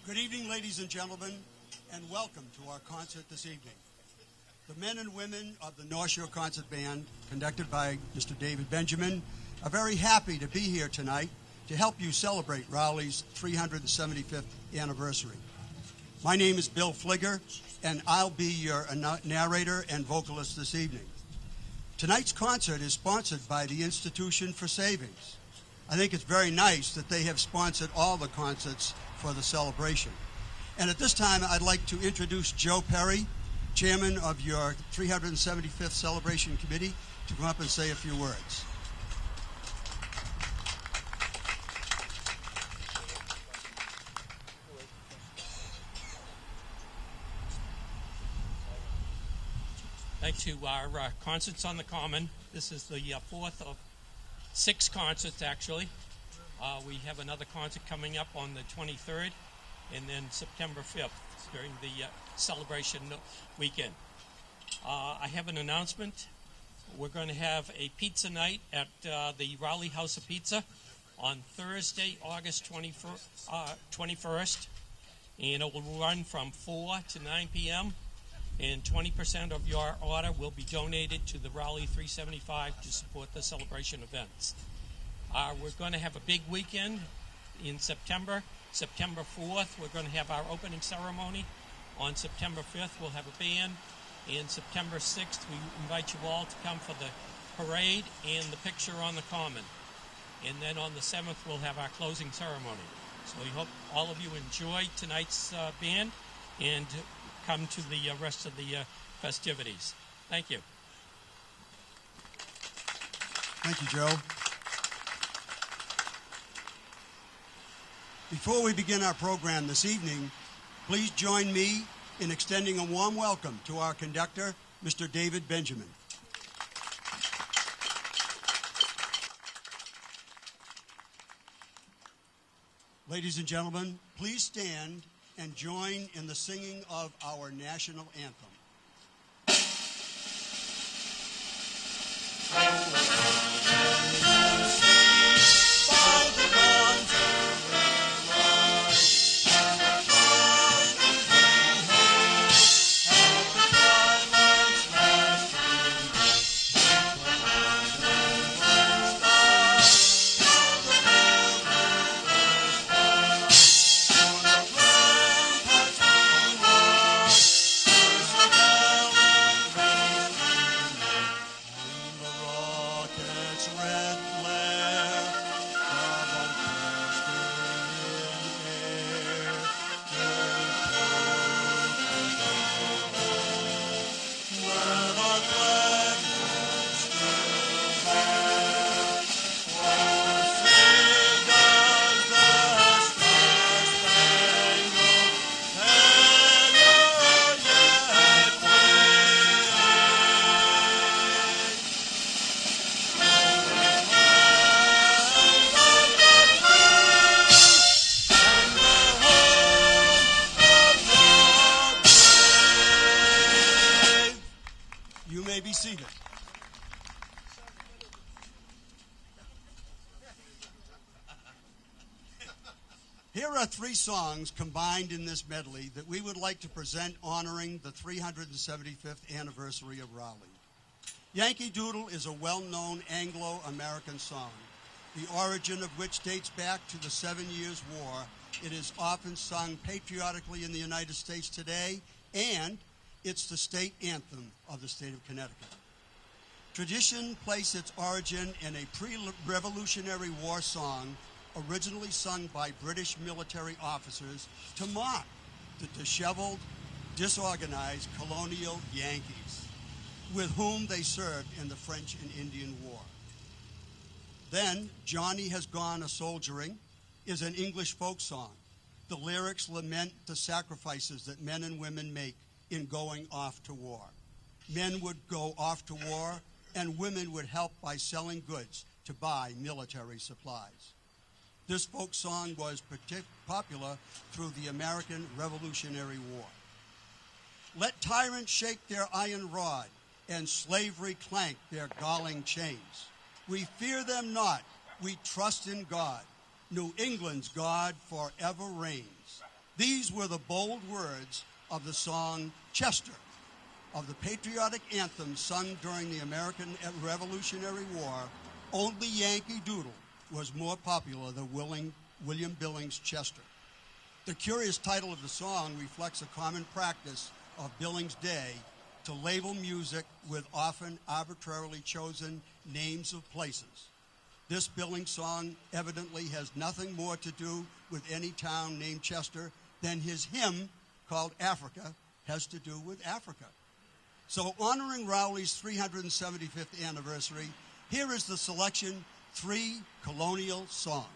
Good evening, ladies and gentlemen, and welcome to our concert this evening. The men and women of the North Shore Concert Band, conducted by Mr. David Benjamin, are very happy to be here tonight to help you celebrate Rowley's 375th anniversary. My name is Bill Fligger, and I'll be your narrator and vocalist this evening. Tonight's concert is sponsored by the Institution for Savings. I think it's very nice that they have sponsored all the concerts for the celebration. And at this time, I'd like to introduce Joe Perry, chairman of your 375th Celebration Committee, to come up and say a few words. Thanks to our concerts on the Common. This is the fourth of 6 concerts, actually. We have another concert coming up on the 23rd, and then September 5th during the celebration weekend. I have an announcement. We're going to have a pizza night at the Rowley House of Pizza on Thursday, August 21st, and it will run from 4 to 9 p.m., and 20% of your order will be donated to the Rowley 375 to support the celebration events. We're going to have a big weekend in September. September 4th, we're going to have our opening ceremony. On September 5th, we'll have a band. And September 6th, we invite you all to come for the parade and the picture on the Common. And then on the 7th, we'll have our closing ceremony. So we hope all of you enjoy tonight's band and come to the rest of the festivities. Thank you. Thank you, Joe. Before we begin our program this evening, please join me in extending a warm welcome to our conductor, Mr. David Benjamin. Ladies and gentlemen, please stand and join in the singing of our national anthem. Seated. Here are 3 songs combined in this medley that we would like to present honoring the 375th anniversary of Rowley. Yankee Doodle is a well-known Anglo-American song, the origin of which dates back to the 7 Years' War. It is often sung patriotically in the United States today, and it's the state anthem of the state of Connecticut. Tradition placed its origin in a pre-Revolutionary War song originally sung by British military officers to mock the disheveled, disorganized colonial Yankees with whom they served in the French and Indian War. Then, Johnny Has Gone A-Soldiering is an English folk song. The lyrics lament the sacrifices that men and women make in going off to war. Men would go off to war, and women would help by selling goods to buy military supplies. This folk song was popular through the American Revolutionary War. Let tyrants shake their iron rod, and slavery clank their galling chains. We fear them not, we trust in God. New England's God forever reigns. These were the bold words of the song Chester, of the patriotic anthem sung during the American Revolutionary War. Only Yankee Doodle was more popular than William Billings Chester. The curious title of the song reflects a common practice of Billings' day to label music with often arbitrarily chosen names of places. This Billings song evidently has nothing more to do with any town named Chester than his hymn called Africa has to do with Africa. So honoring Rowley's 375th anniversary, here is the selection, 3 colonial songs.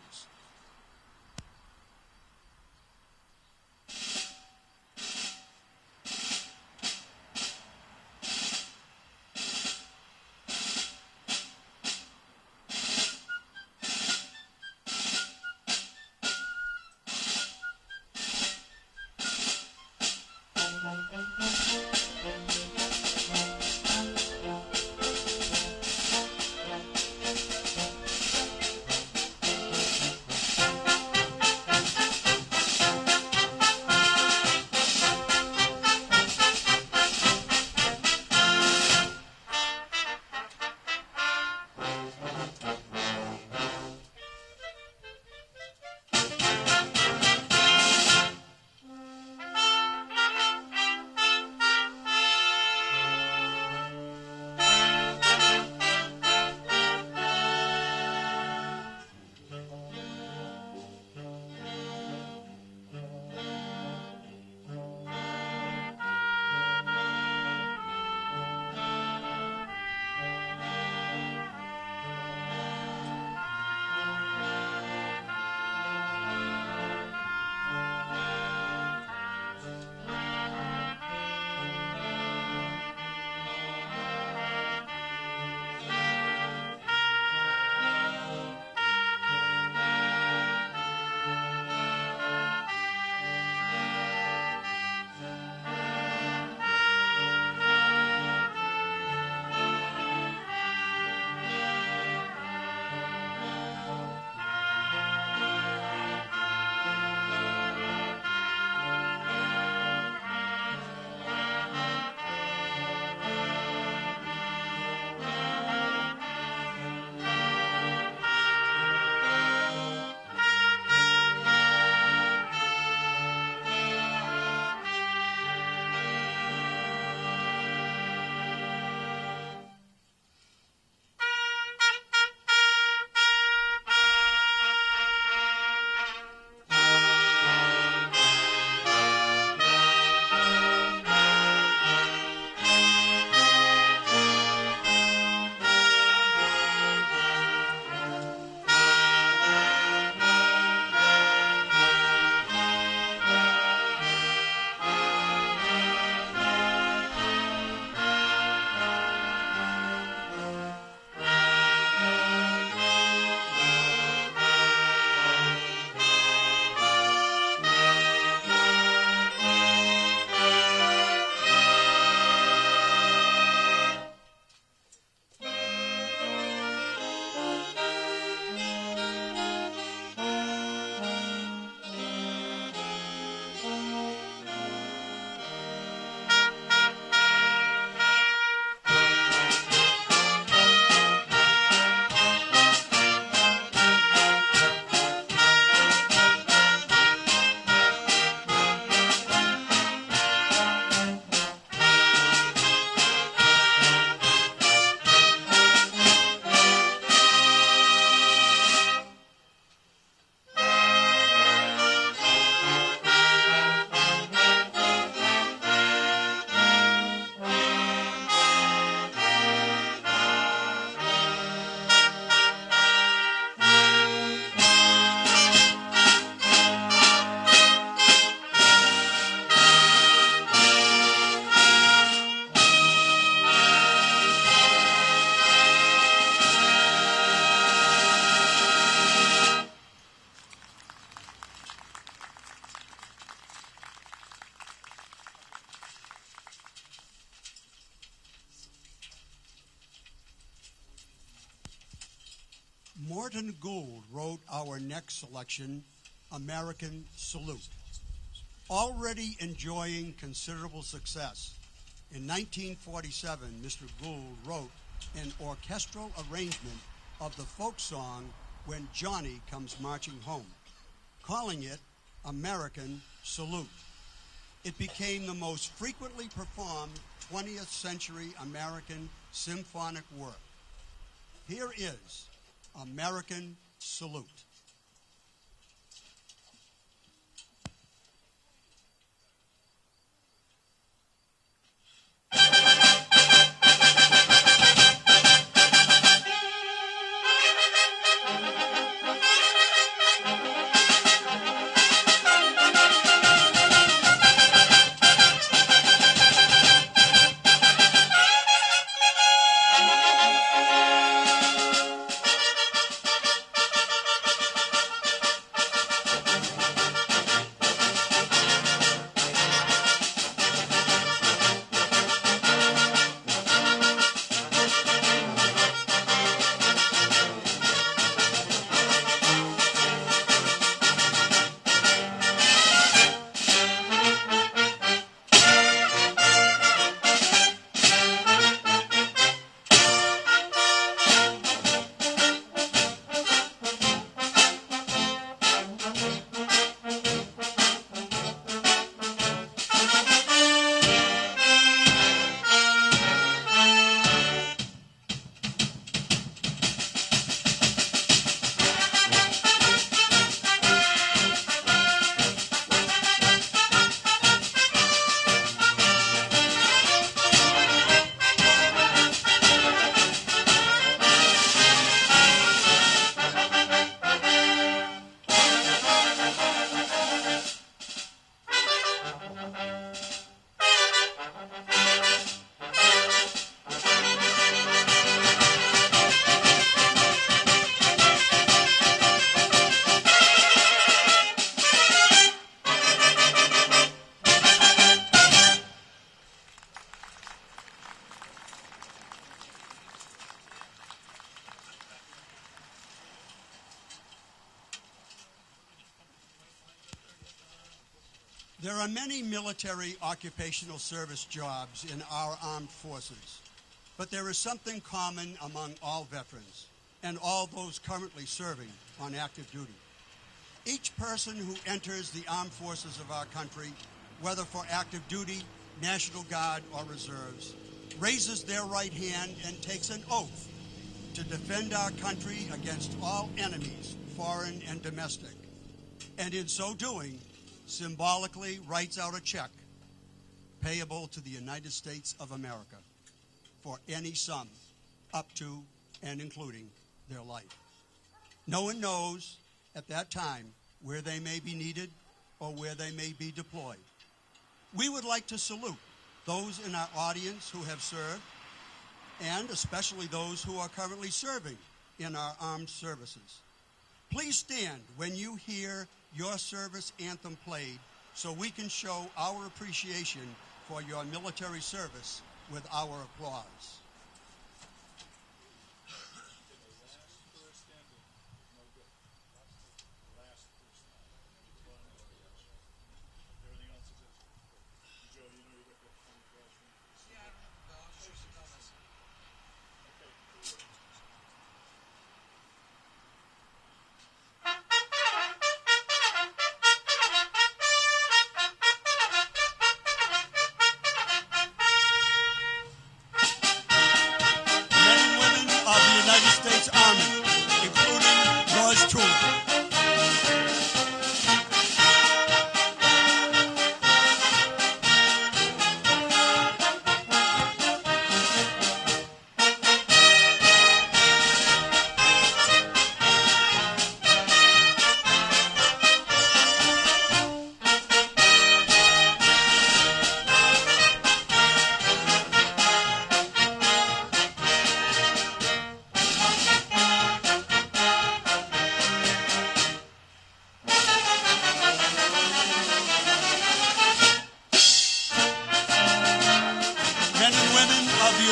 Morton Gould wrote our next selection, American Salute. already enjoying considerable success. In 1947, Mr. Gould wrote an orchestral arrangement of the folk song When Johnny Comes Marching Home, calling it American Salute. It became the most frequently performed 20th century American symphonic work. Here is American Salute. There are many military occupational service jobs in our armed forces, but there is something common among all veterans and all those currently serving on active duty. Each person who enters the armed forces of our country, whether for active duty, National Guard, or reserves, raises their right hand and takes an oath to defend our country against all enemies, foreign and domestic, and in so doing, symbolically writes out a check payable to the United States of America for any sum up to and including their life. No one knows at that time where they may be needed or where they may be deployed. We would like to salute those in our audience who have served, and especially those who are currently serving in our armed services. Please stand when you hear your service anthem played so we can show our appreciation for your military service with our applause.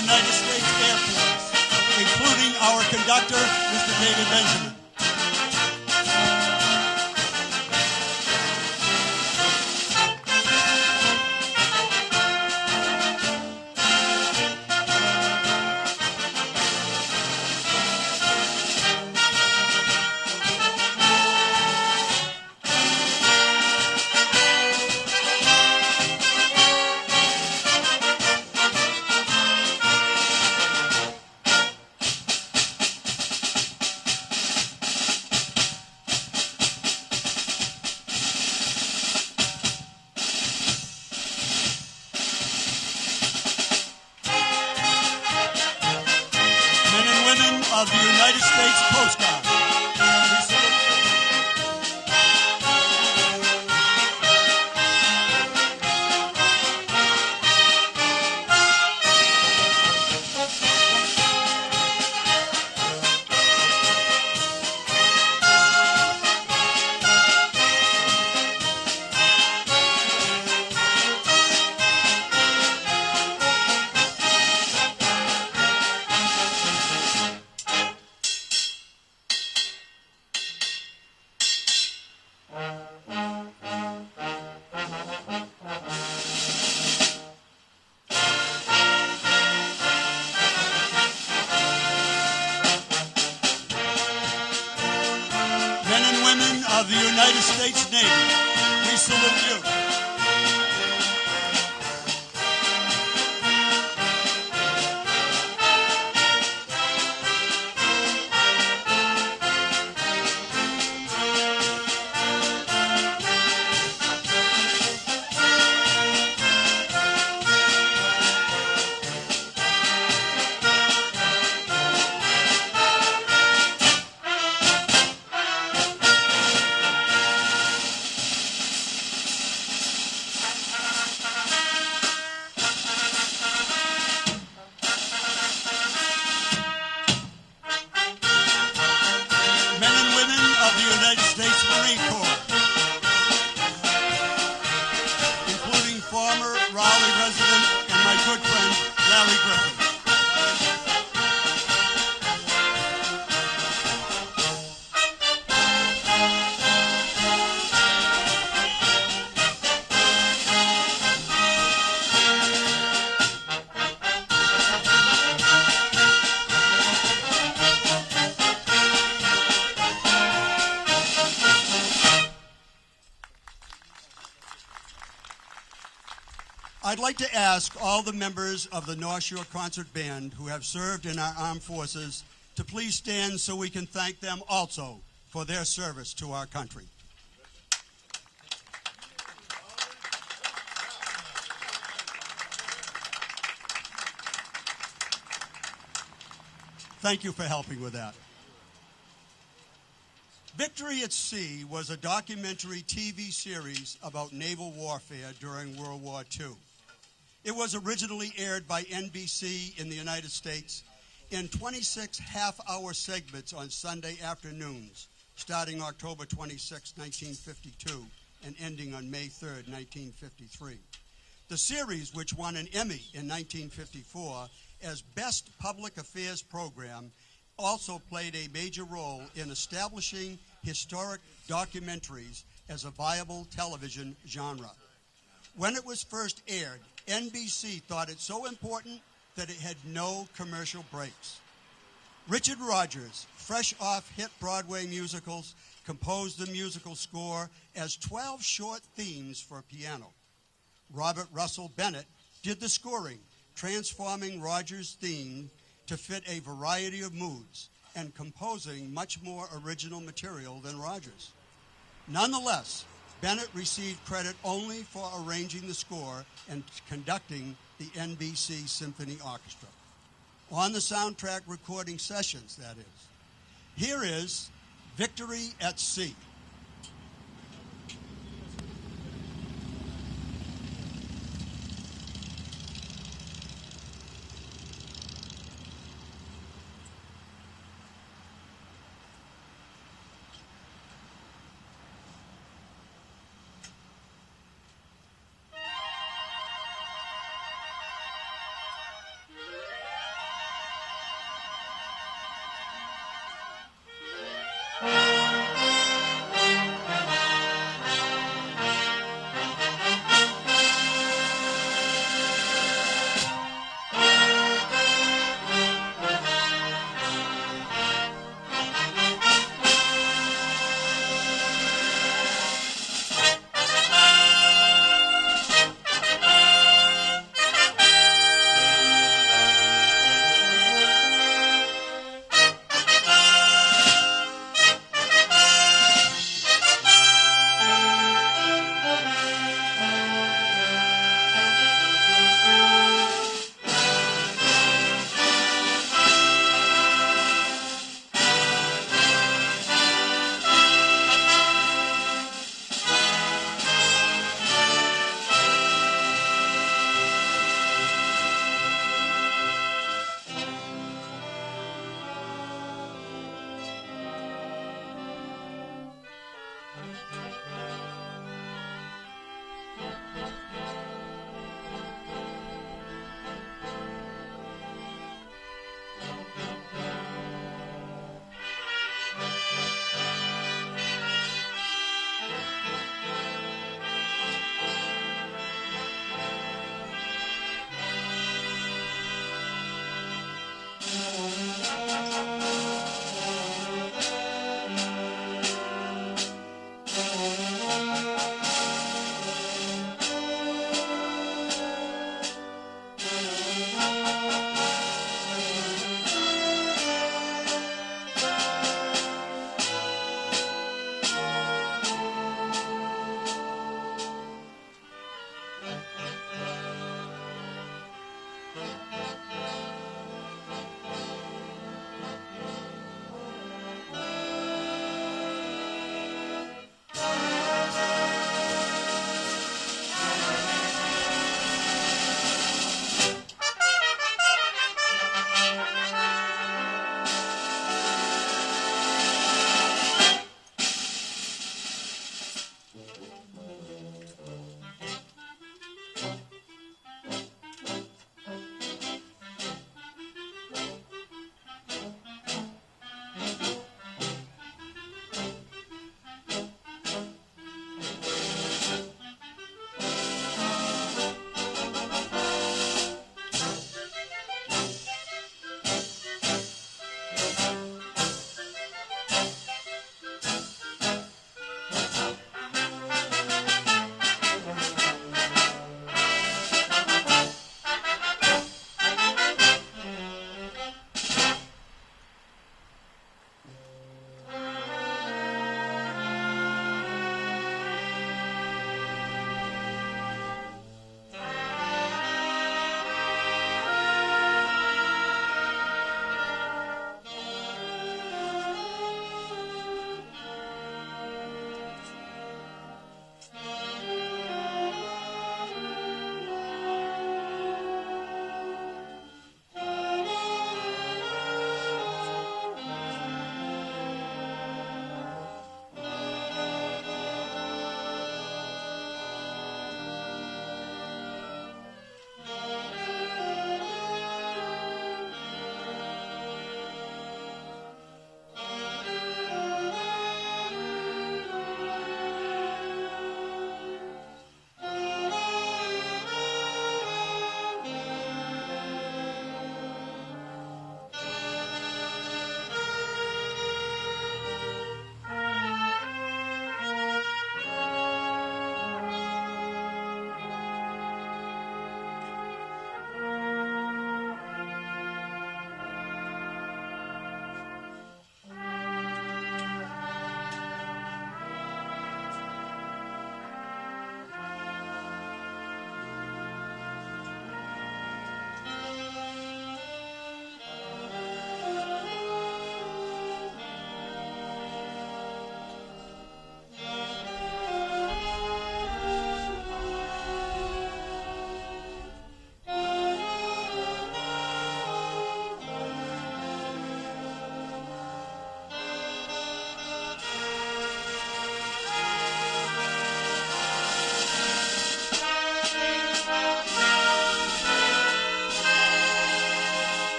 United States Air Force, including our conductor, Mr. David Benjamin. of the United States Coast Guard. We salute you. Men and women of the United States Navy, we salute you. Men and women of the United States Marine Corps, including former Raleigh resident and my good friend Larry Griffin. I'd like to ask all the members of the North Shore Concert Band who have served in our armed forces to please stand so we can thank them also for their service to our country. Thank you for helping with that. Victory at Sea was a documentary TV series about naval warfare during World War II. It was originally aired by NBC in the United States in 26 half-hour segments on Sunday afternoons, starting October 26, 1952, and ending on May 3, 1953. The series, which won an Emmy in 1954 as Best Public Affairs Program, also played a major role in establishing historic documentaries as a viable television genre. When it was first aired, NBC thought it so important that it had no commercial breaks. Richard Rodgers, fresh off hit Broadway musicals, composed the musical score as 12 short themes for piano. Robert Russell Bennett did the scoring, transforming Rodgers' theme to fit a variety of moods and composing much more original material than Rodgers. Nonetheless, Bennett received credit only for arranging the score and conducting the NBC Symphony Orchestra. On the soundtrack recording sessions, that is. Here is Victory at Sea.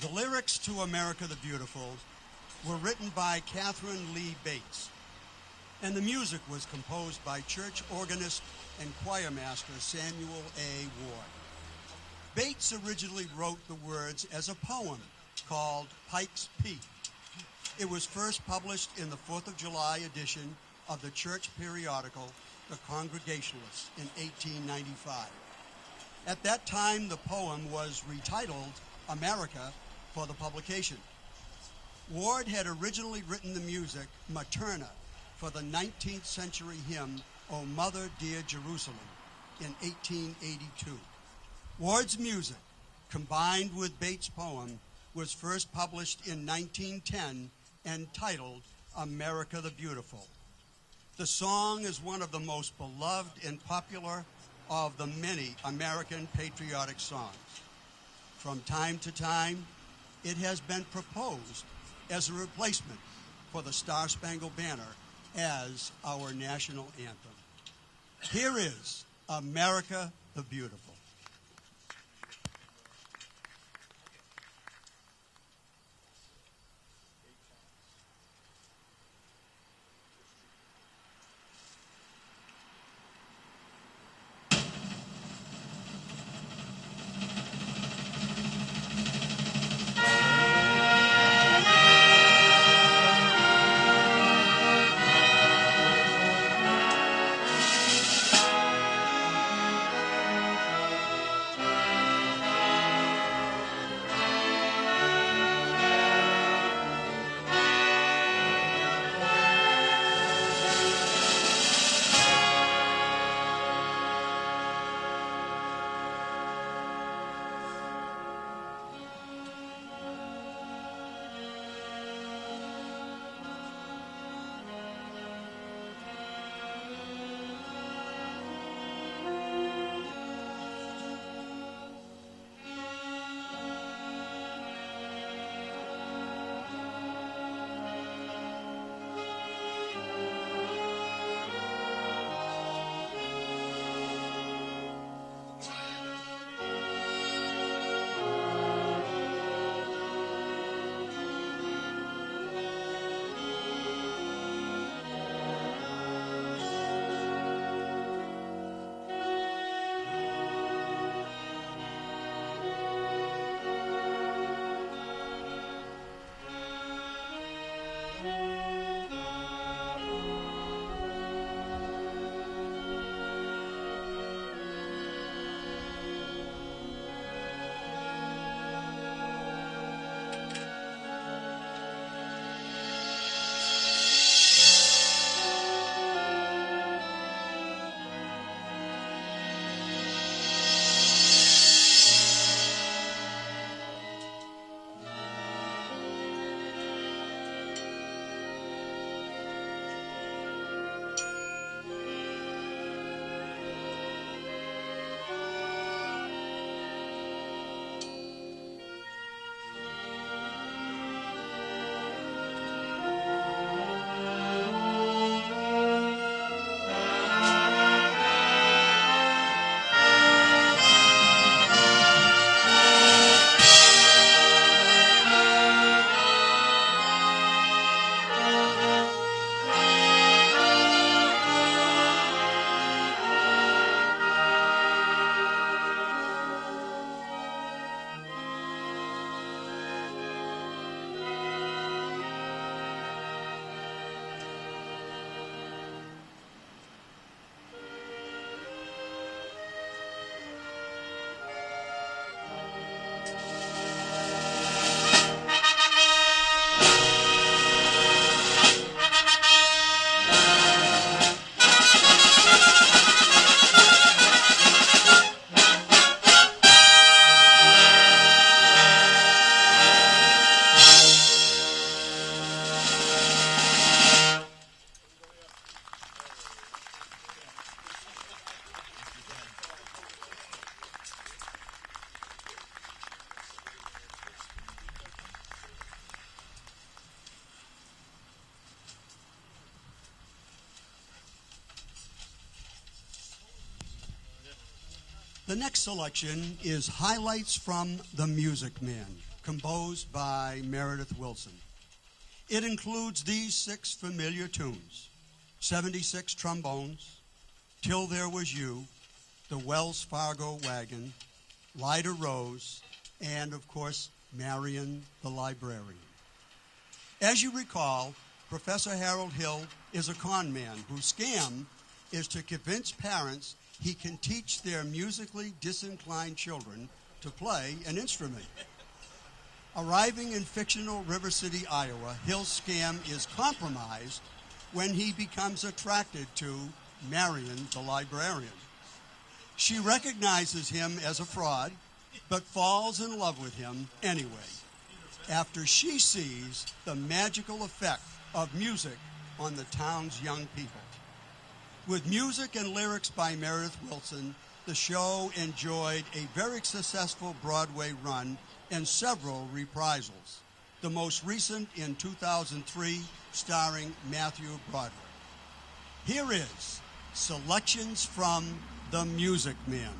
The lyrics to America the Beautiful were written by Catherine Lee Bates, and the music was composed by church organist and choir master Samuel A. Ward. Bates originally wrote the words as a poem called Pike's Peak. It was first published in the 4th of July edition of the church periodical, The Congregationalist, in 1895. At that time, the poem was retitled America for the publication. Ward had originally written the music Materna for the 19th century hymn, O Mother Dear Jerusalem, in 1882. Ward's music, combined with Bates' poem, was first published in 1910 and titled America the Beautiful. The song is one of the most beloved and popular of the many American patriotic songs. From time to time, it has been proposed as a replacement for the Star-Spangled Banner as our national anthem. Here is America the Beautiful. The next selection is Highlights from The Music Man. composed by Meredith Willson. It includes these 6 familiar tunes: 76 Trombones, Till There Was You, The Wells Fargo Wagon, Lida Rose, and, of course, Marion the Librarian. As you recall, Professor Harold Hill is a con man whose scam is to convince parents he can teach their musically disinclined children to play an instrument. Arriving in fictional River City, Iowa, Hill's scam is compromised when he becomes attracted to Marion the Librarian. She recognizes him as a fraud, but falls in love with him anyway, after she sees the magical effect of music on the town's young people. With music and lyrics by Meredith Willson, the show enjoyed a very successful Broadway run and several reprisals, the most recent in 2003, starring Matthew Broderick. Here is selections from The Music Man.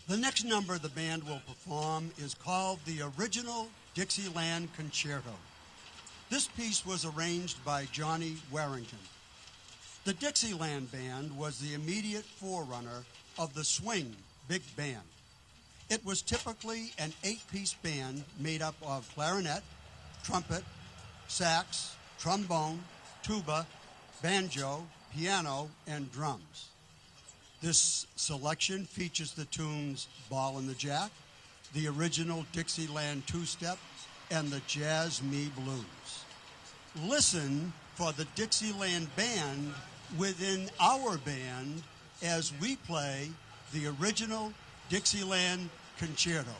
The next number the band will perform is called the Original Dixieland Concerto. This piece was arranged by Johnny Warrington. The Dixieland Band was the immediate forerunner of the swing big band. It was typically an 8-piece band made up of clarinet, trumpet, sax, trombone, tuba, banjo, piano, and drums. This selection features the tunes Ball and the Jack, the original Dixieland two-step, and the Jazz Me Blues. Listen for the Dixieland Band within our band as we play the original Dixieland Concerto.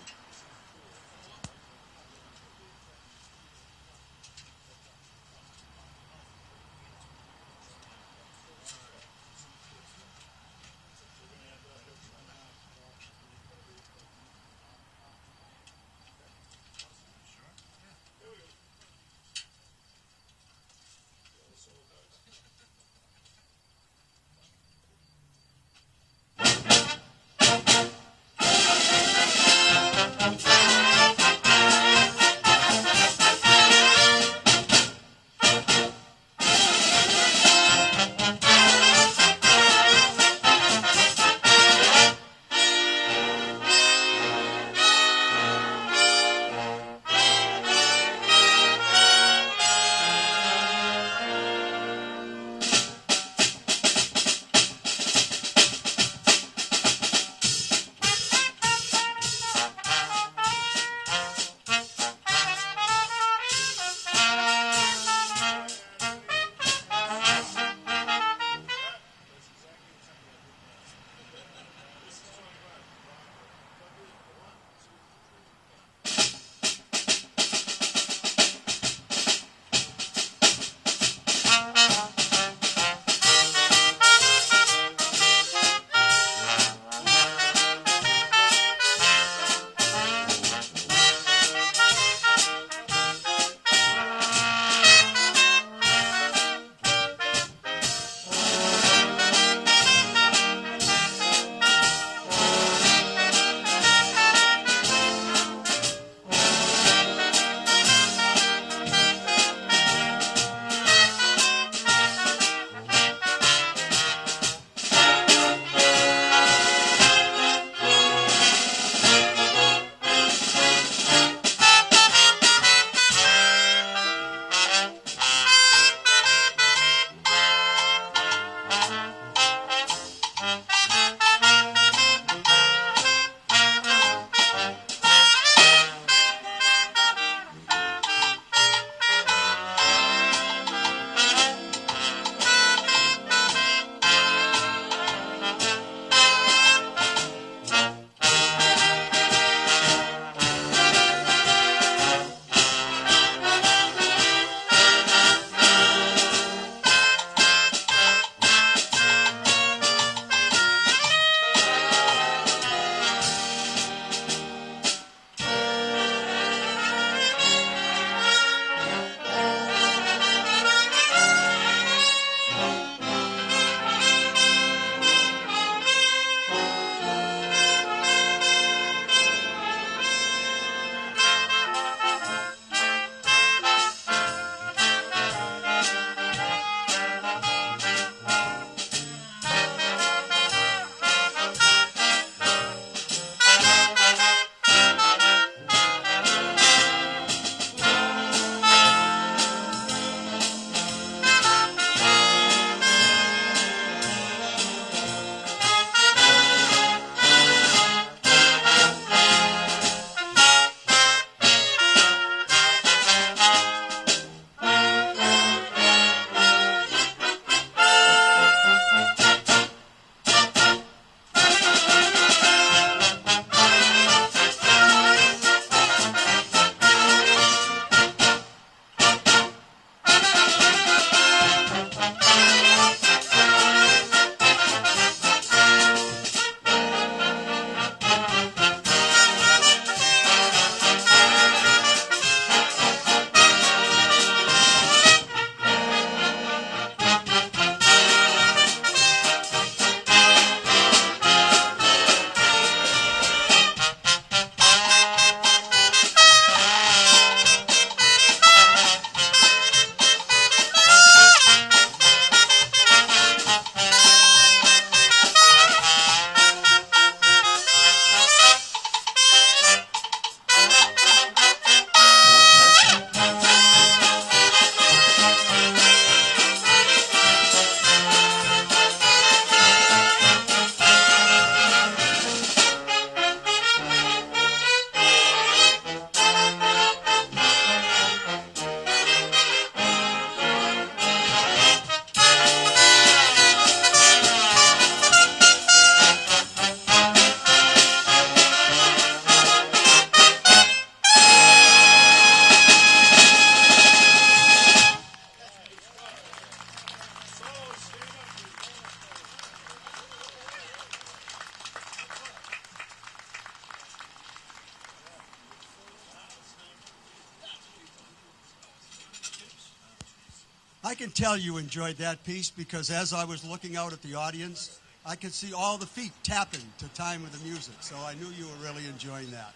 I can tell you enjoyed that piece because as I was looking out at the audience, I could see all the feet tapping to time with the music, so I knew you were really enjoying that.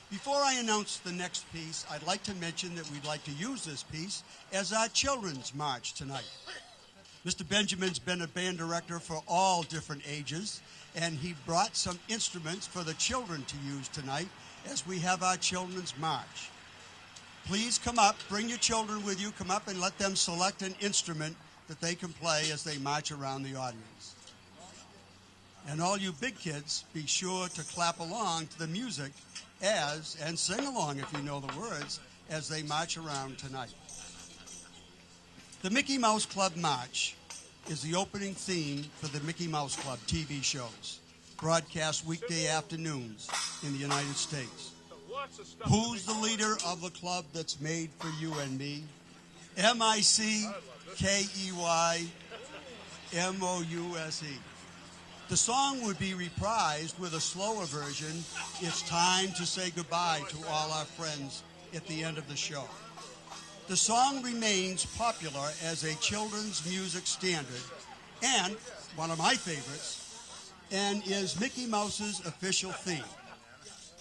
Before I announce the next piece, I'd like to mention that we'd like to use this piece as our children's march tonight. Mr. Benjamin's been a band director for all different ages, and he brought some instruments for the children to use tonight as we have our children's march. Please come up, bring your children with you, come up and let them select an instrument that they can play as they march around the audience. And all you big kids, be sure to clap along to the music and sing along if you know the words, as they march around tonight. The Mickey Mouse Club March is the opening theme for the Mickey Mouse Club TV shows, broadcast weekday afternoons in the United States. Who's the leader of the club that's made for you and me? MICKEYMOUSE. The song would be reprised with a slower version, It's Time to Say Goodbye to All Our Friends, at the end of the show. The song remains popular as a children's music standard and one of my favorites, and is Mickey Mouse's official theme.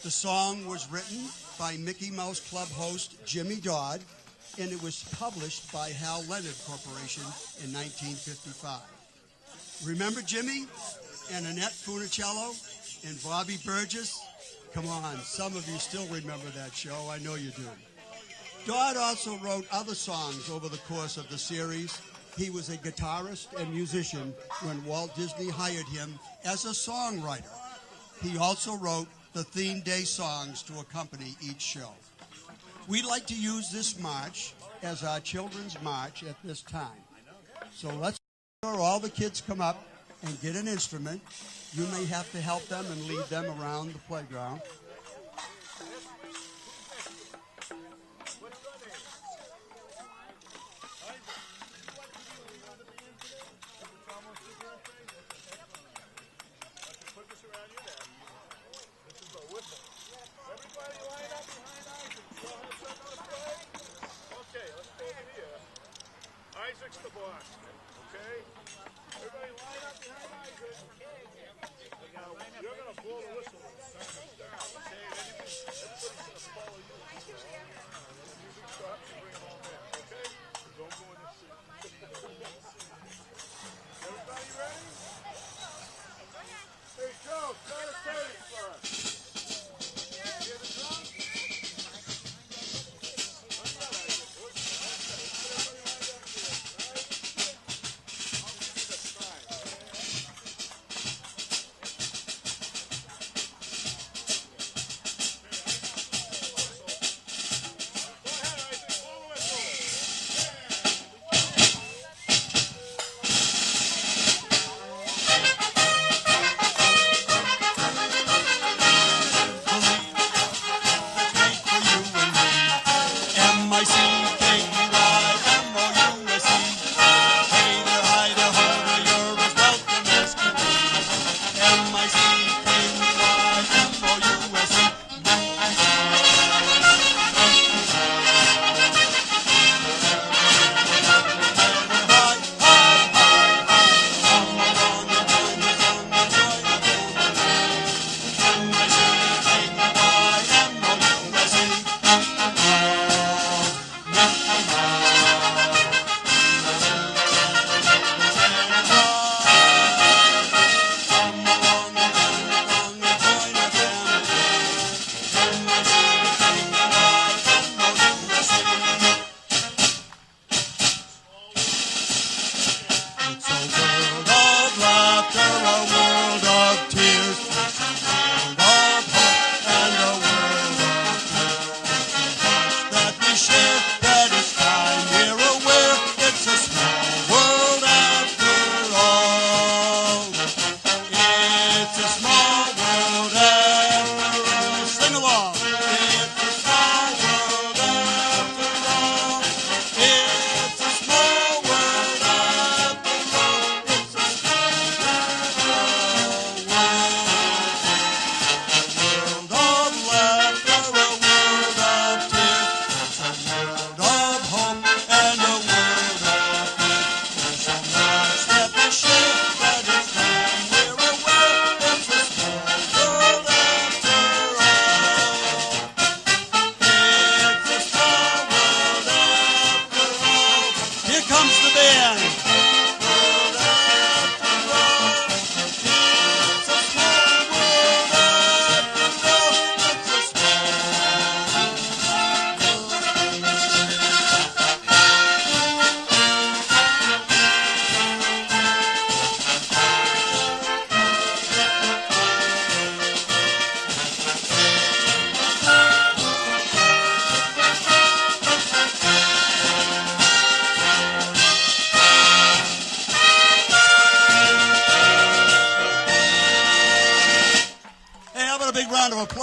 The song was written by Mickey Mouse Club host Jimmy Dodd, and it was published by Hal Leonard Corporation in 1955. Remember Jimmy and Annette Funicello and Bobby Burgess? Come on, some of you still remember that show. I know you do. Dodd also wrote other songs over the course of the series. He was a guitarist and musician when Walt Disney hired him as a songwriter. He also wrote the theme day songs to accompany each show. We'd like to use this march as our children's march at this time. So let's sure all the kids come up and get an instrument. You may have to help them and lead them around the playground. Isaac's the boss, okay? Everybody line up behind Isaac. Now, you're going to blow the whistle when the time is down, okay? Everybody's going to follow you. When the music stops, you bring them all in, okay? So don't go in the seat. Everybody ready? Hey, Joe, start a party for us. Hear the drums?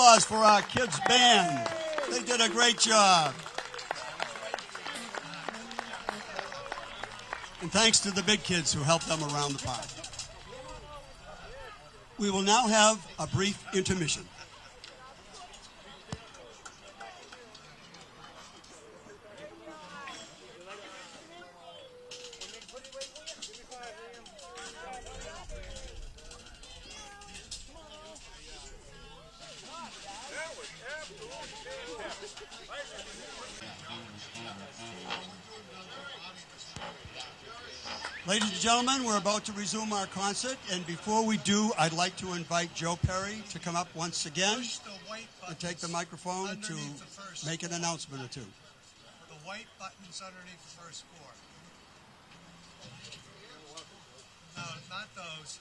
applause for our kids' band. They did a great job. And thanks to the big kids who helped them around the park. We will now have a brief intermission. Ladies and gentlemen, we're about to resume our concert, and before we do, I'd like to invite Joe Perry to come up once again and take the microphone to make an announcement or two. The white buttons underneath the first four. No, not those.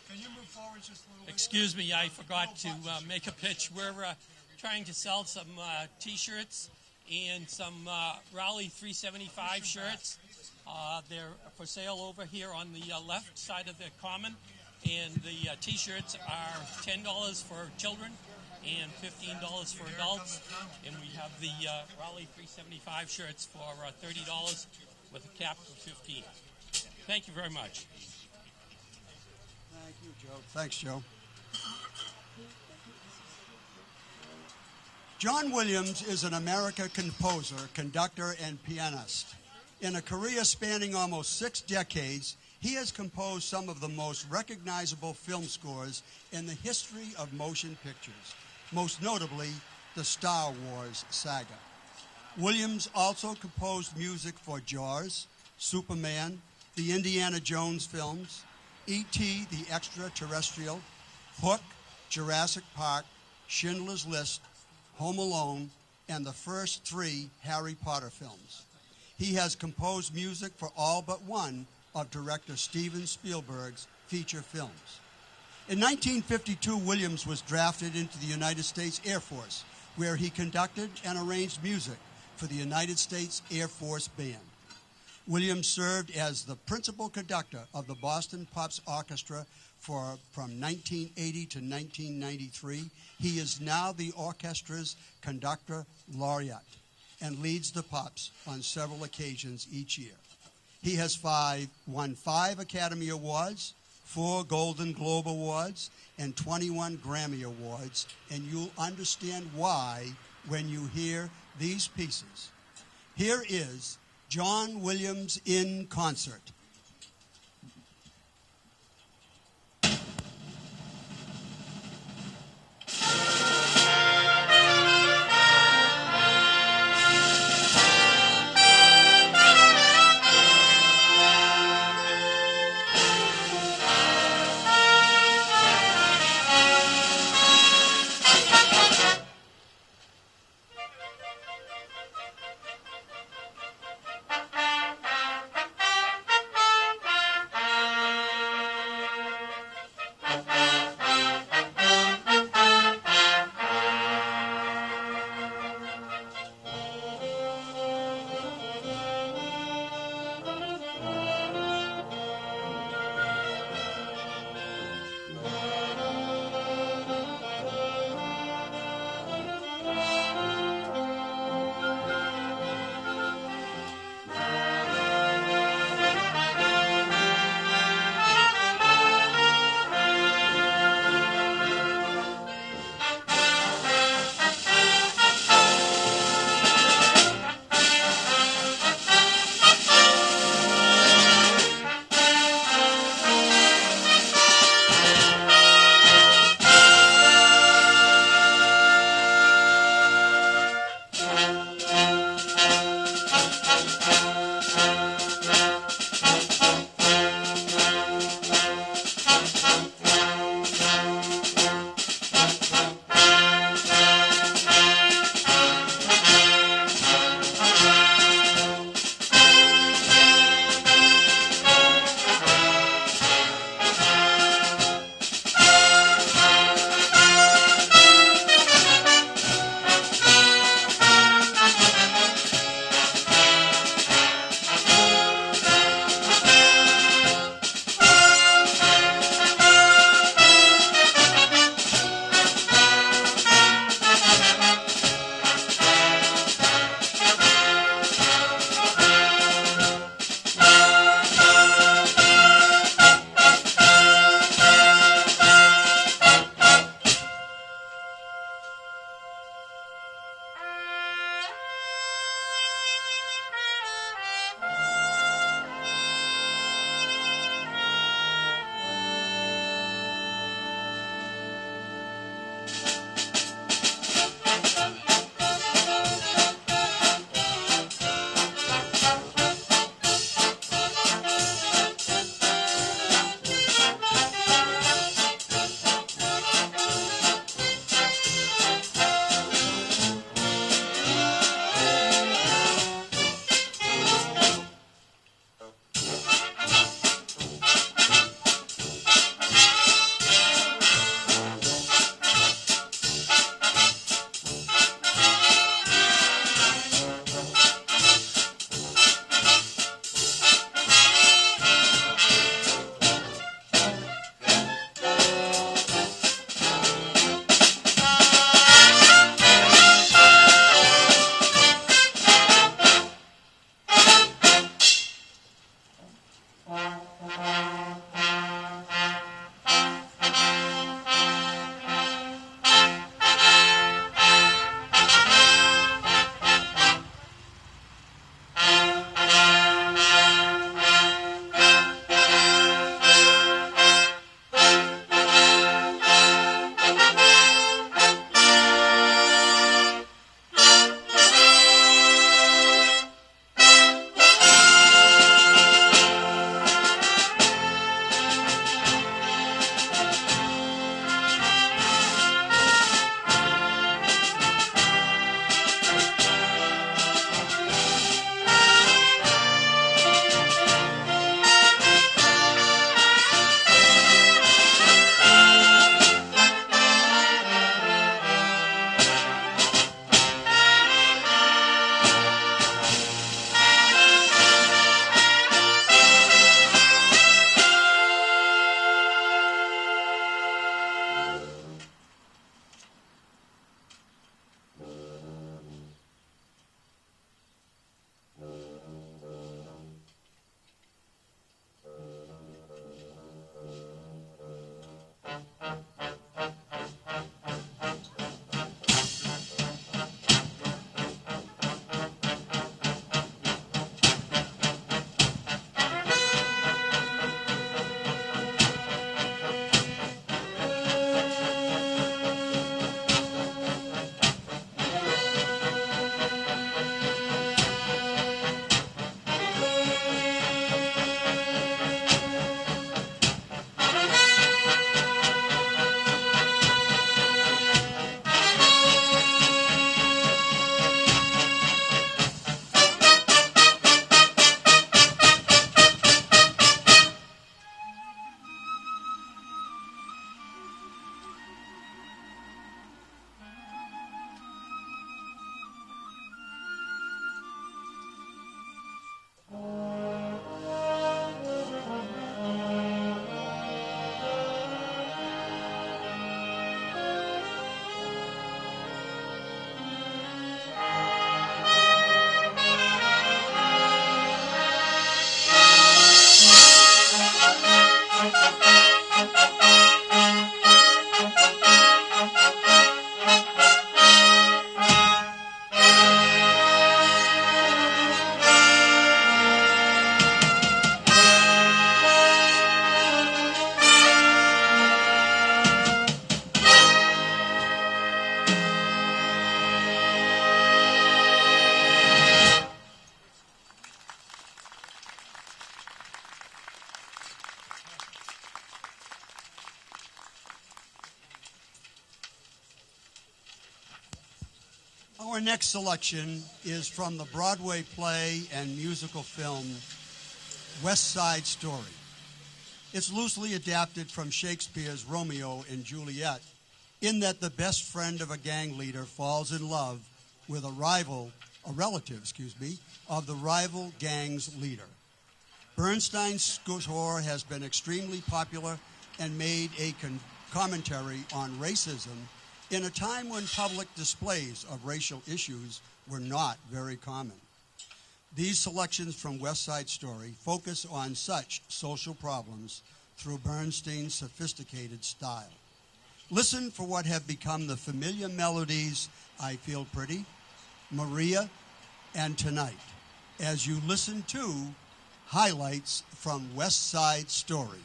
Can you move forward just a little bit? Excuse me, I forgot to make a pitch. We're trying to sell some T-shirts and some Raleigh 375 shirts. They're for sale over here on the left side of the common, and the T-shirts are $10 for children and $15 for adults, and we have the Raleigh 375 shirts for $30 with a cap of $15. Thank you very much. Thank you, Joe. Thanks, Joe. John Williams is an American composer, conductor, and pianist. In a career spanning almost 6 decades, he has composed some of the most recognizable film scores in the history of motion pictures, most notably the Star Wars saga. Williams also composed music for Jaws, Superman, the Indiana Jones films, E.T. the Extraterrestrial, Hook, Jurassic Park, Schindler's List, Home Alone, and the first 3 Harry Potter films. He has composed music for all but one of director Steven Spielberg's feature films. In 1952, Williams was drafted into the United States Air Force, where he conducted and arranged music for the United States Air Force Band. Williams served as the principal conductor of the Boston Pops Orchestra from 1980 to 1993. He is now the orchestra's conductor laureate and leads the Pops on several occasions each year. He has won 5 Academy Awards, 4 Golden Globe Awards, and 21 Grammy Awards, and you'll understand why when you hear these pieces. Here is John Williams in concert. Our next selection is from the Broadway play and musical film West Side Story. It's loosely adapted from Shakespeare's Romeo and Juliet, in that the best friend of a gang leader falls in love with a relative, of the rival gang's leader. Bernstein's score has been extremely popular and made a commentary on racism in a time when public displays of racial issues were not very common. These selections from West Side Story focus on such social problems through Bernstein's sophisticated style. Listen for what have become the familiar melodies I Feel Pretty, Maria, and Tonight, as you listen to highlights from West Side Story.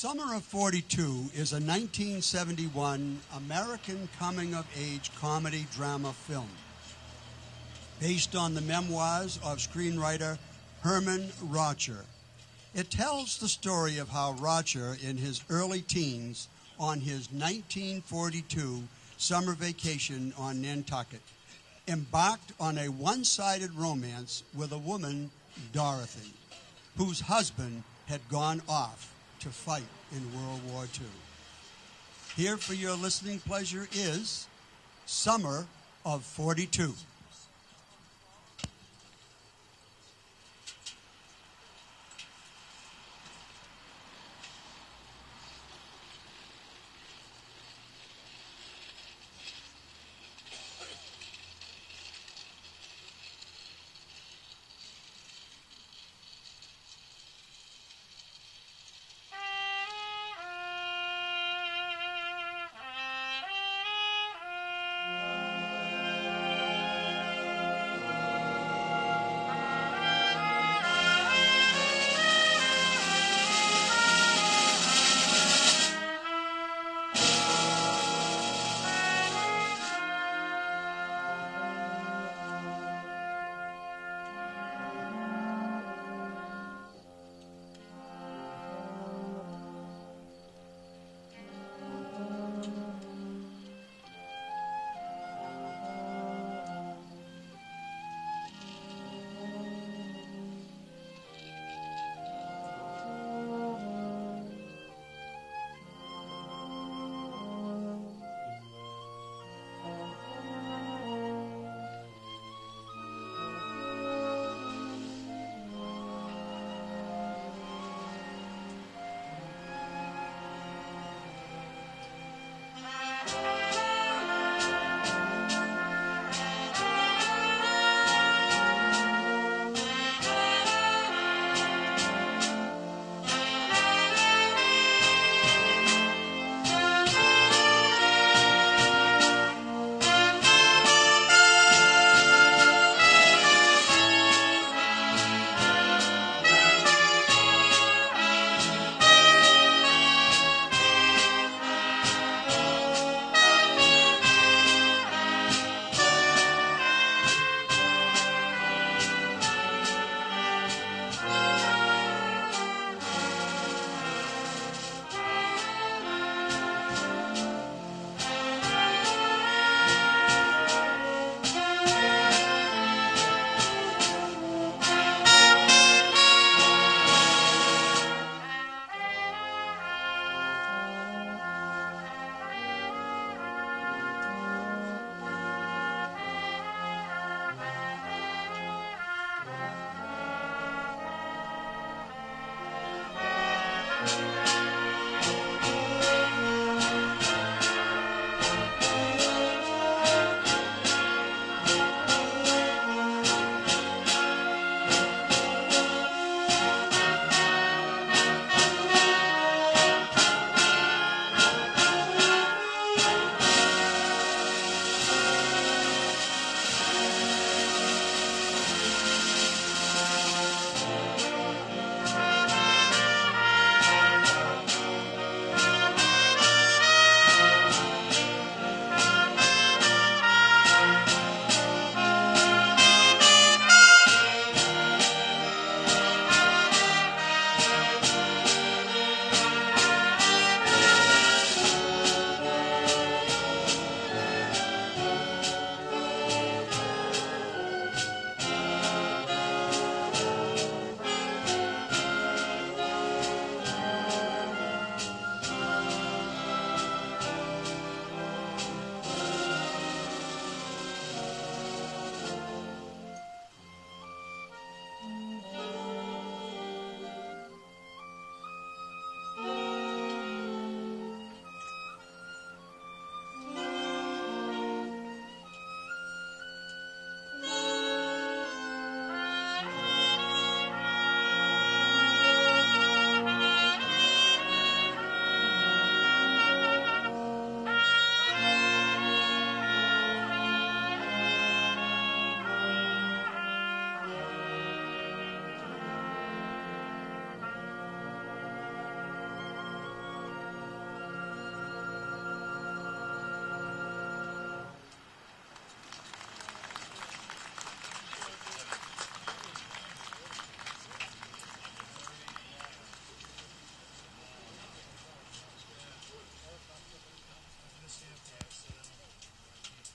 Summer of 42 is a 1971 American coming-of-age comedy drama film based on the memoirs of screenwriter Herman Rocher. It tells the story of how Rocher, in his early teens, on his 1942 summer vacation on Nantucket, embarked on a one-sided romance with a woman, Dorothy, whose husband had gone off to fight in World War II. Here for your listening pleasure is Summer of 42.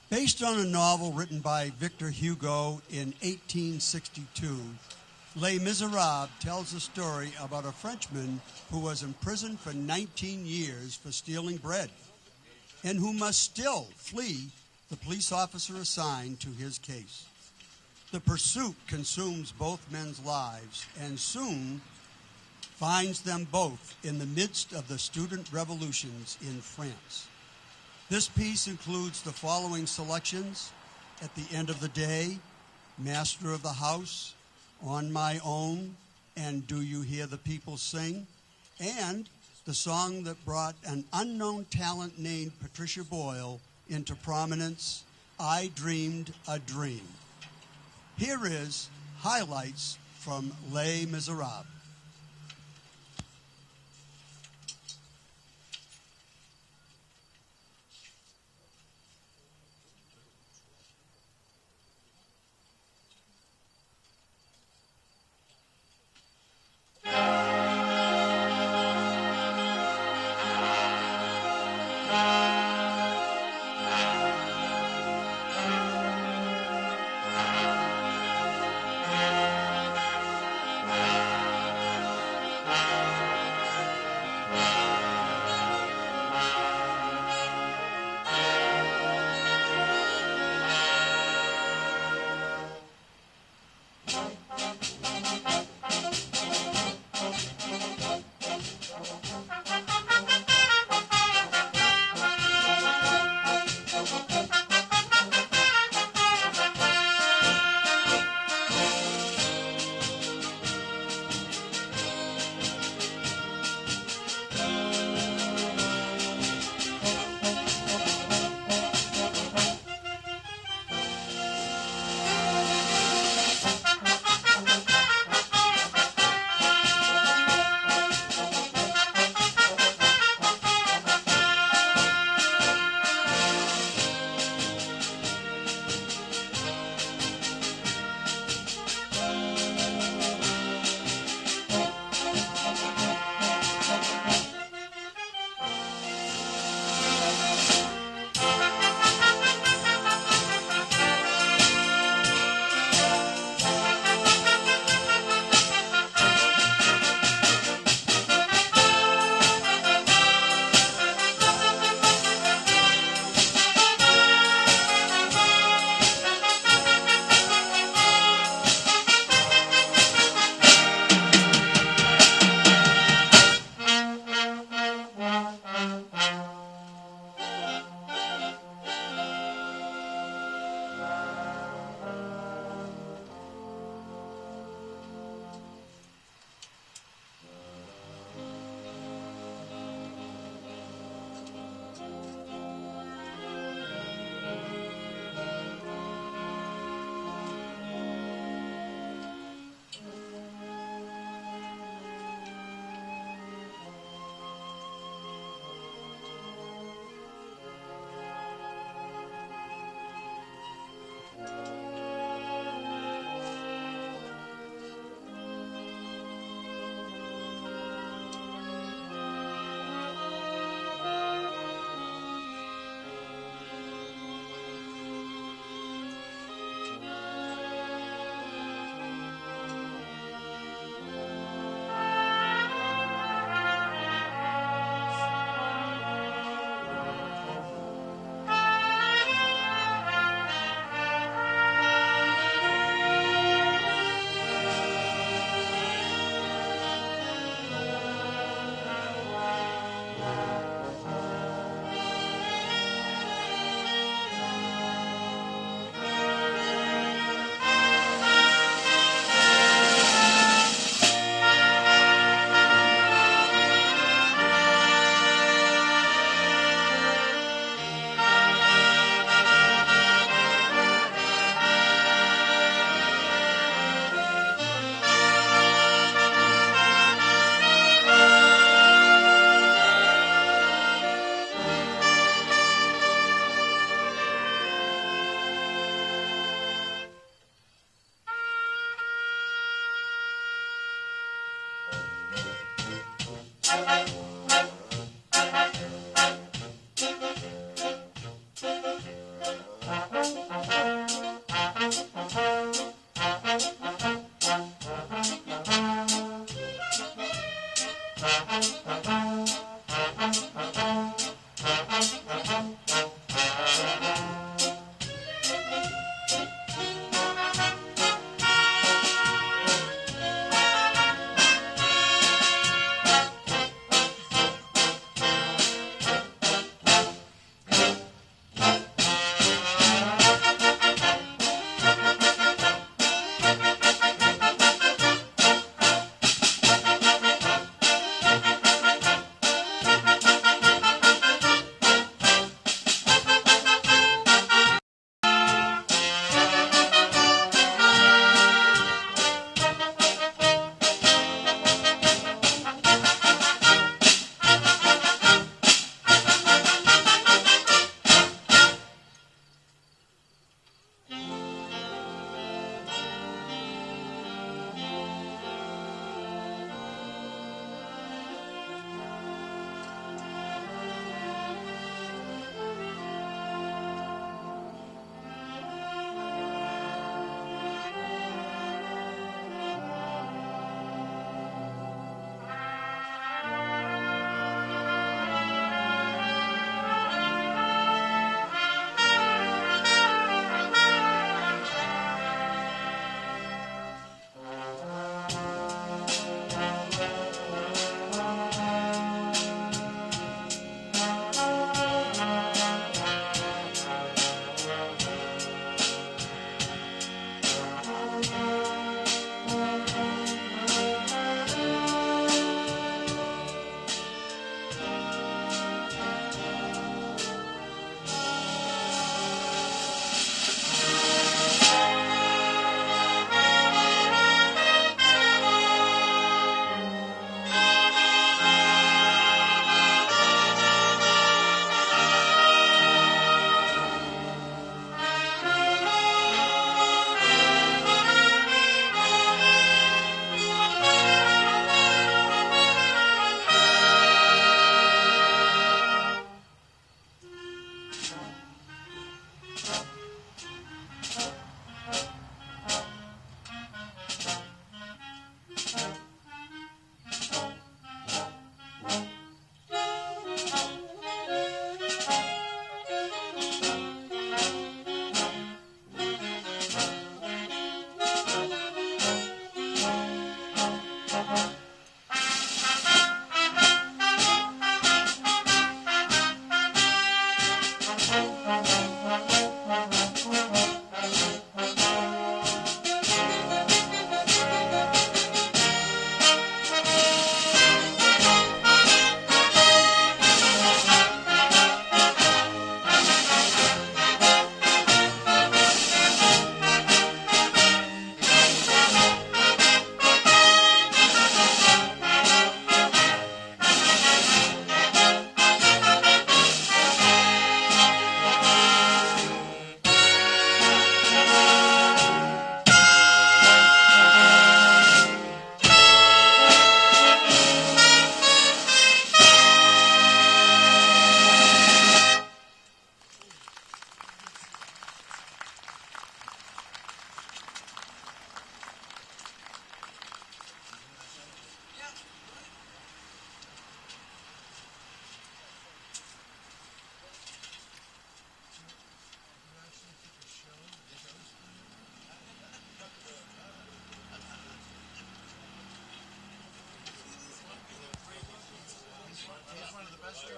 Based on a novel written by Victor Hugo in 1862, Les Miserables tells a story about a Frenchman who was imprisoned for 19 years for stealing bread and who must still flee the police officer assigned to his case. The pursuit consumes both men's lives and soon finds them both in the midst of the student revolutions in France. This piece includes the following selections: At the End of the Day, Master of the House, On My Own, and Do You Hear the People Sing, and the song that brought an unknown talent named Patricia Boyle into prominence, I Dreamed a Dream. Here is highlights from Les Miserables.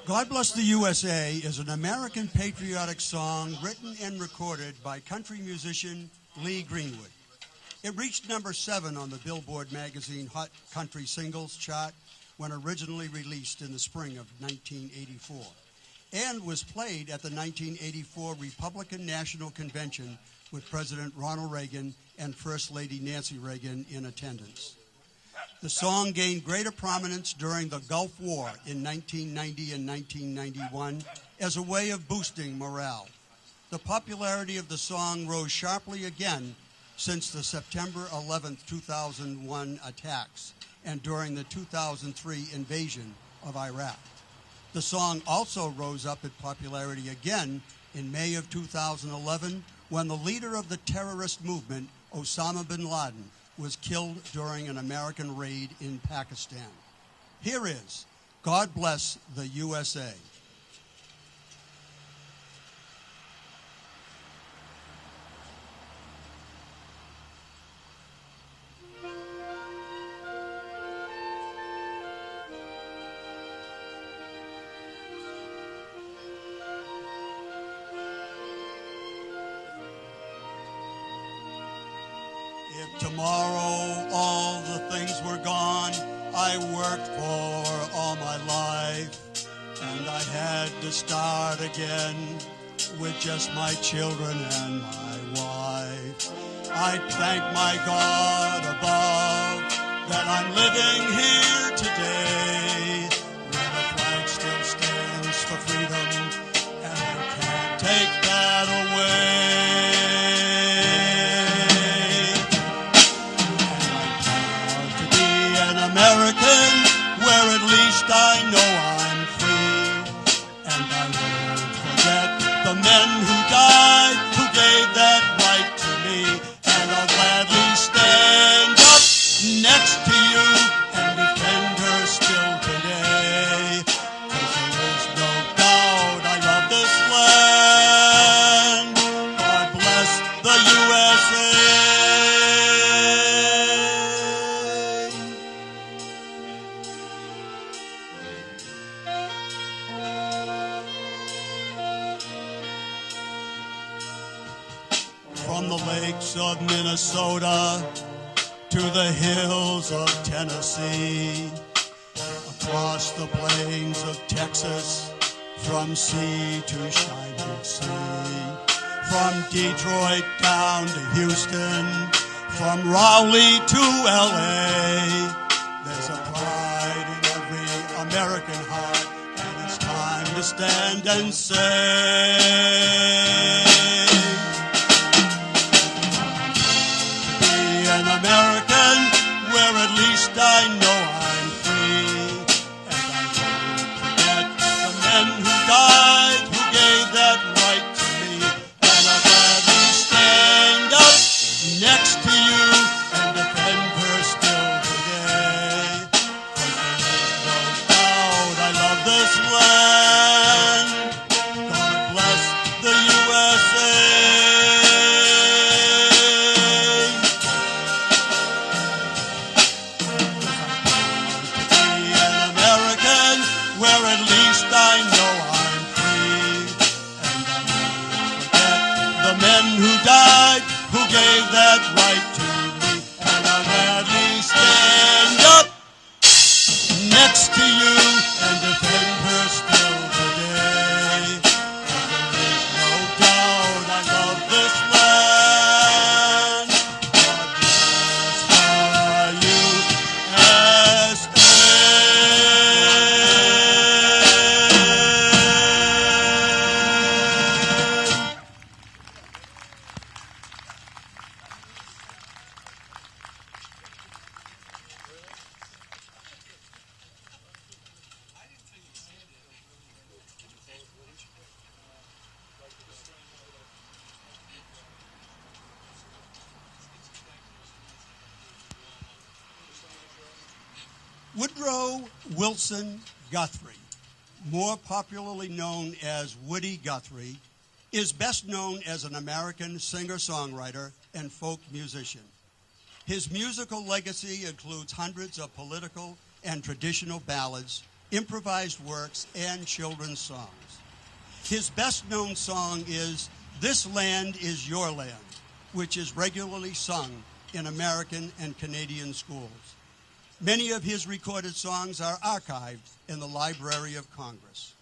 God Bless the USA is an American patriotic song written and recorded by country musician Lee Greenwood. It reached number 7 on the Billboard magazine Hot Country Singles chart when originally released in the spring of 1984, and was played at the 1984 Republican National Convention with President Ronald Reagan and First Lady Nancy Reagan in attendance. The song gained greater prominence during the Gulf War in 1990 and 1991 as a way of boosting morale. The popularity of the song rose sharply again since the September 11, 2001 attacks and during the 2003 invasion of Iraq. The song also rose up in popularity again in May of 2011 when the leader of the terrorist movement, Osama bin Laden, was killed during an American raid in Pakistan. Here is God Bless the USA. If tomorrow all the things were gone I worked for all my life, and I had to start again with just my children and my wife, I'd thank my God above that I'm living here today, where the flag still stands for freedom, and I can't take that away. American, where at least I know I'm free, and I won't forget the men who died, who gave that right to me, and I'll gladly stand up next to you and defend her still today, 'cause there is no doubt I love this land. God bless the USA. From the lakes of Minnesota to the hills of Tennessee, across the plains of Texas, from sea to shining sea, from Detroit down to Houston, from Raleigh to LA, there's a pride in every American heart, and it's time to stand and say, an American, where at least I know I'm free, and I won't forget the men who died, who gave that right to me, and I'll gladly stand up next to you and defend her still today, 'cause there's no doubt I love this land. God bless the USA. gave that right to me, and I'll gladly stand up next to you and defend her still today. And there is no doubt I love this land. God bless the USA. Woodrow Wilson Guthrie, more popularly known as Woody Guthrie, is best known as an American singer-songwriter and folk musician. His musical legacy includes hundreds of political and traditional ballads, improvised works, and children's songs. His best-known song is "This Land Is Your Land," which is regularly sung in American and Canadian schools. Many of his recorded songs are archived in the Library of Congress.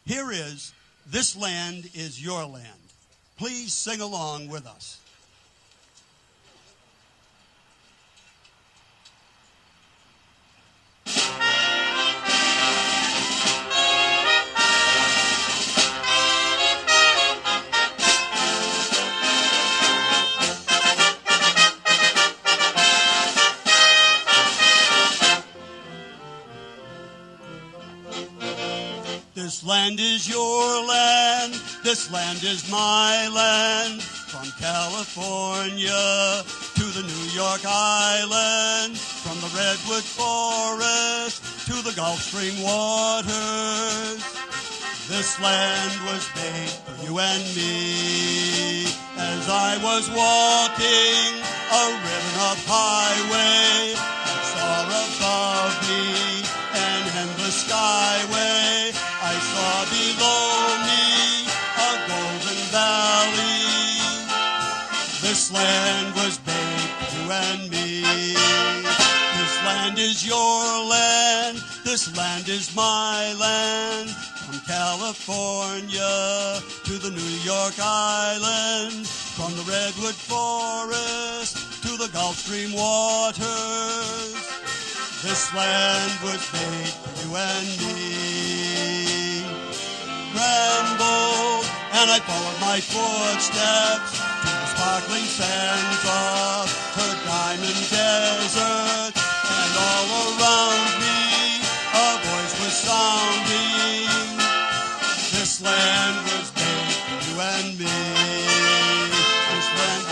Here is "This Land Is Your Land." Please sing along with us. This land is your land, this land is my land, from California to the New York Island, from the Redwood Forest to the Gulf Stream waters. This land was made for you and me. As I was walking a ribbon-up highway, I saw above me an endless skyway. I saw below me a golden valley. This land was made for you and me. This land is your land. This land is my land. From California to the New York Island, from the Redwood Forest to the Gulf Stream waters. This land was made for you and me. Rambled, and I followed my footsteps to the sparkling sands of her diamond desert. And all around me a voice was sounding. This land was made for you and me. This land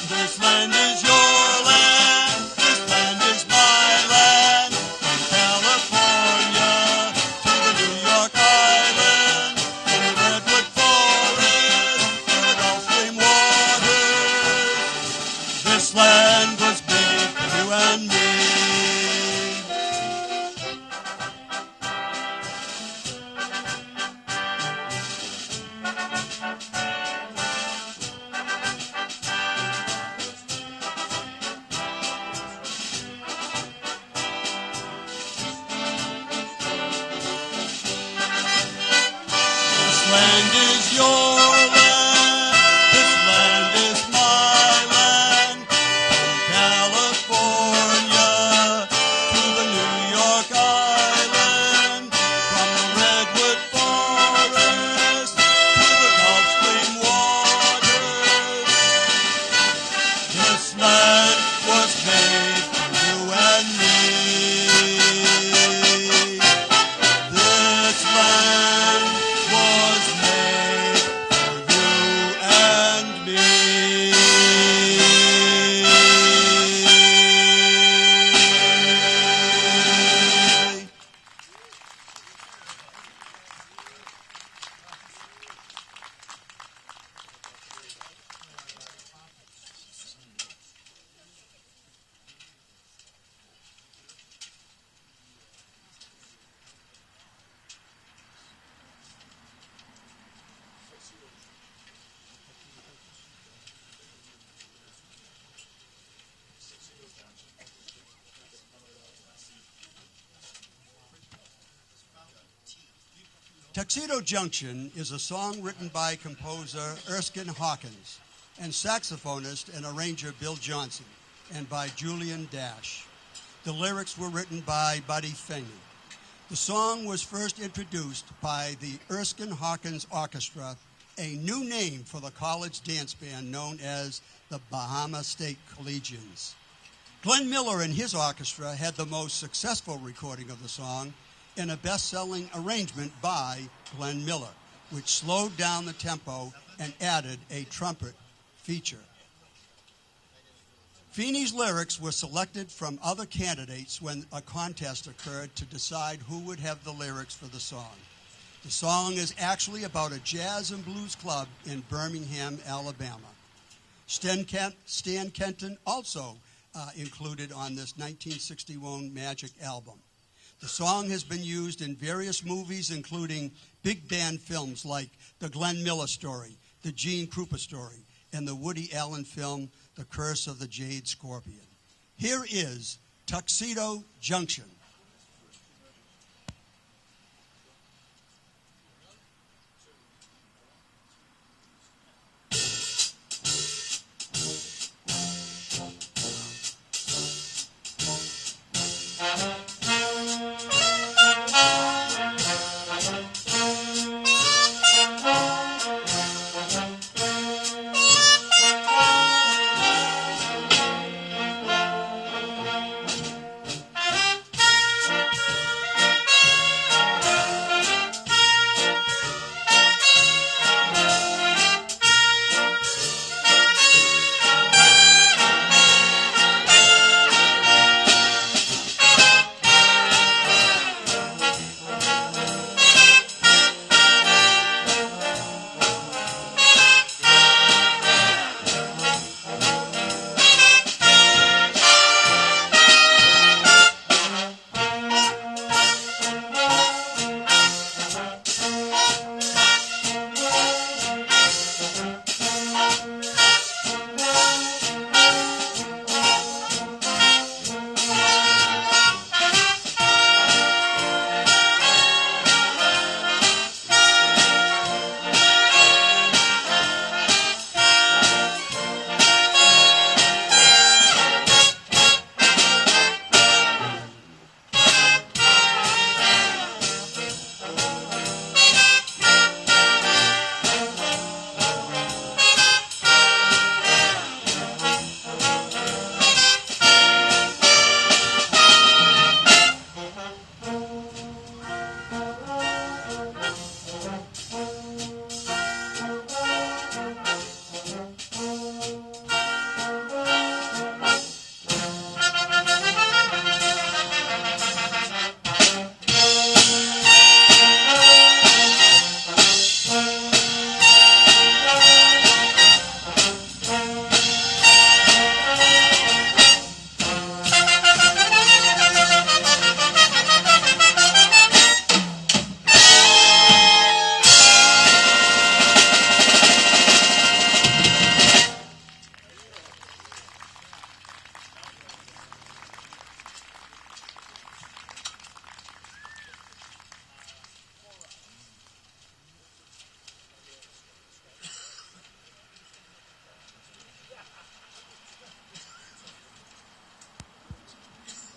This land is your land, this land is my land, from California to the New York Island, from the Redwood Forest to the Gulf Stream waters. This land was made for you and me. This land is your land, this land is my land, from California to the New York Island, from the Redwood Forest to the Gulf Stream waters. This land was made for you and me. This land was made Tuxedo Junction is a song written by composer Erskine Hawkins and saxophonist and arranger Bill Johnson and by Julian Dash. The lyrics were written by Buddy Feeney. The song was first introduced by the Erskine Hawkins Orchestra, a new name for the college dance band known as the Bahama State Collegians. Glenn Miller and his orchestra had the most successful recording of the song in a best-selling arrangement by Glenn Miller, which slowed down the tempo and added a trumpet feature. Feeney's lyrics were selected from other candidates when a contest occurred to decide who would have the lyrics for the song. The song is actually about a jazz and blues club in Birmingham, Alabama. Stan Kenton also included on this 1961 Magic album. The song has been used in various movies, including big band films like The Glenn Miller Story, The Gene Krupa Story, and the Woody Allen film The Curse of the Jade Scorpion. Here is Tuxedo Junction.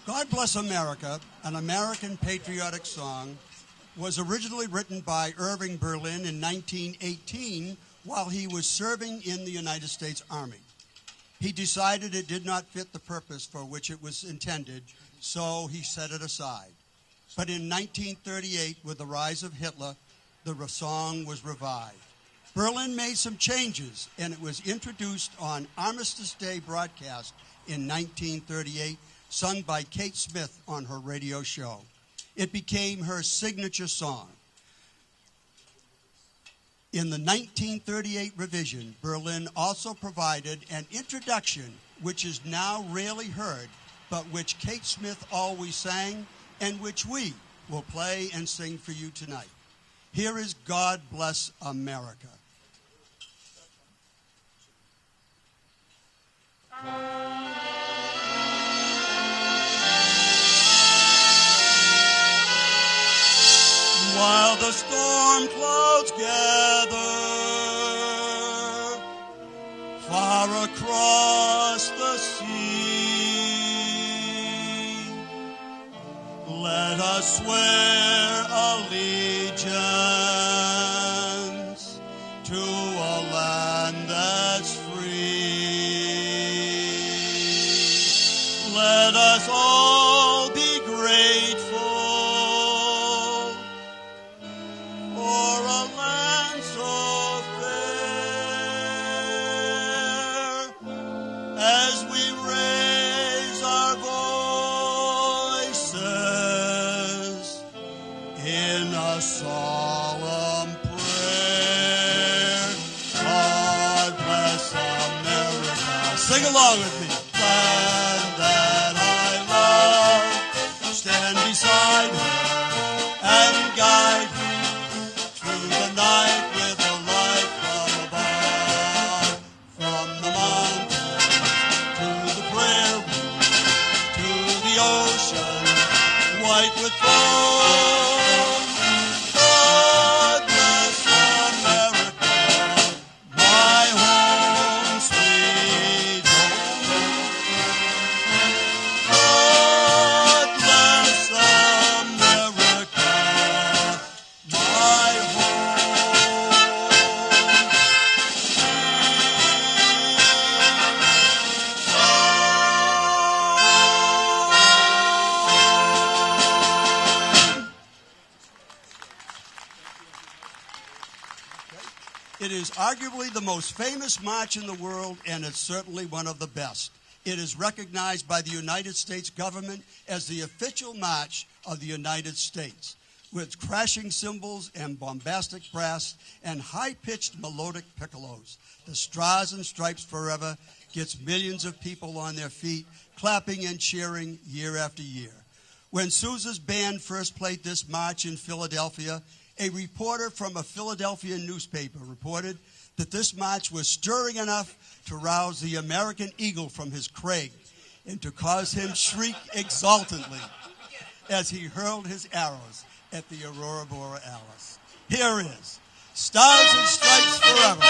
God Bless America, an American patriotic song, was originally written by Irving Berlin in 1918 while he was serving in the United States Army. He decided it did not fit the purpose for which it was intended, so he set it aside. But in 1938, with the rise of Hitler, the song was revived. Berlin made some changes, and it was introduced on Armistice Day broadcast in 1938, sung by Kate Smith on her radio show. It became her signature song. In the 1938 revision, Berlin also provided an introduction, which is now rarely heard, but which Kate Smith always sang, and which we will play and sing for you tonight. Here is God Bless America. While the the storm clouds gather far across the sea, let us swear allegiance to a land that's free. Let us all be grateful for a land so fair, as we raise our voices in a solemn prayer. God bless America. Sing along with me. Land that I love, stand beside her and guide her through the night with a light from above. From the mountain to the prairie to the ocean, white with foam. God bless America, my home, sweet home. God bless America, my It is arguably the most famous march in the world, and it's certainly one of the best. It is recognized by the United States government as the official march of the United States, with crashing cymbals and bombastic brass and high-pitched melodic piccolos. The Stars and Stripes Forever gets millions of people on their feet, clapping and cheering year after year. When Sousa's band first played this march in Philadelphia, a reporter from a Philadelphia newspaper reported that this march was stirring enough to rouse the American eagle from his crag and to cause him shriek exultantly as he hurled his arrows at the Aurora Borealis. Here is Stars and Stripes Forever.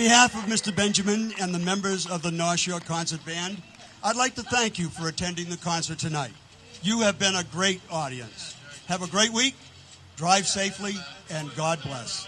behalf of Mr. Benjamin and the members of the North Shore Concert Band, I'd like to thank you for attending the concert tonight. You have been a great audience. Have a great week, drive safely, and God bless.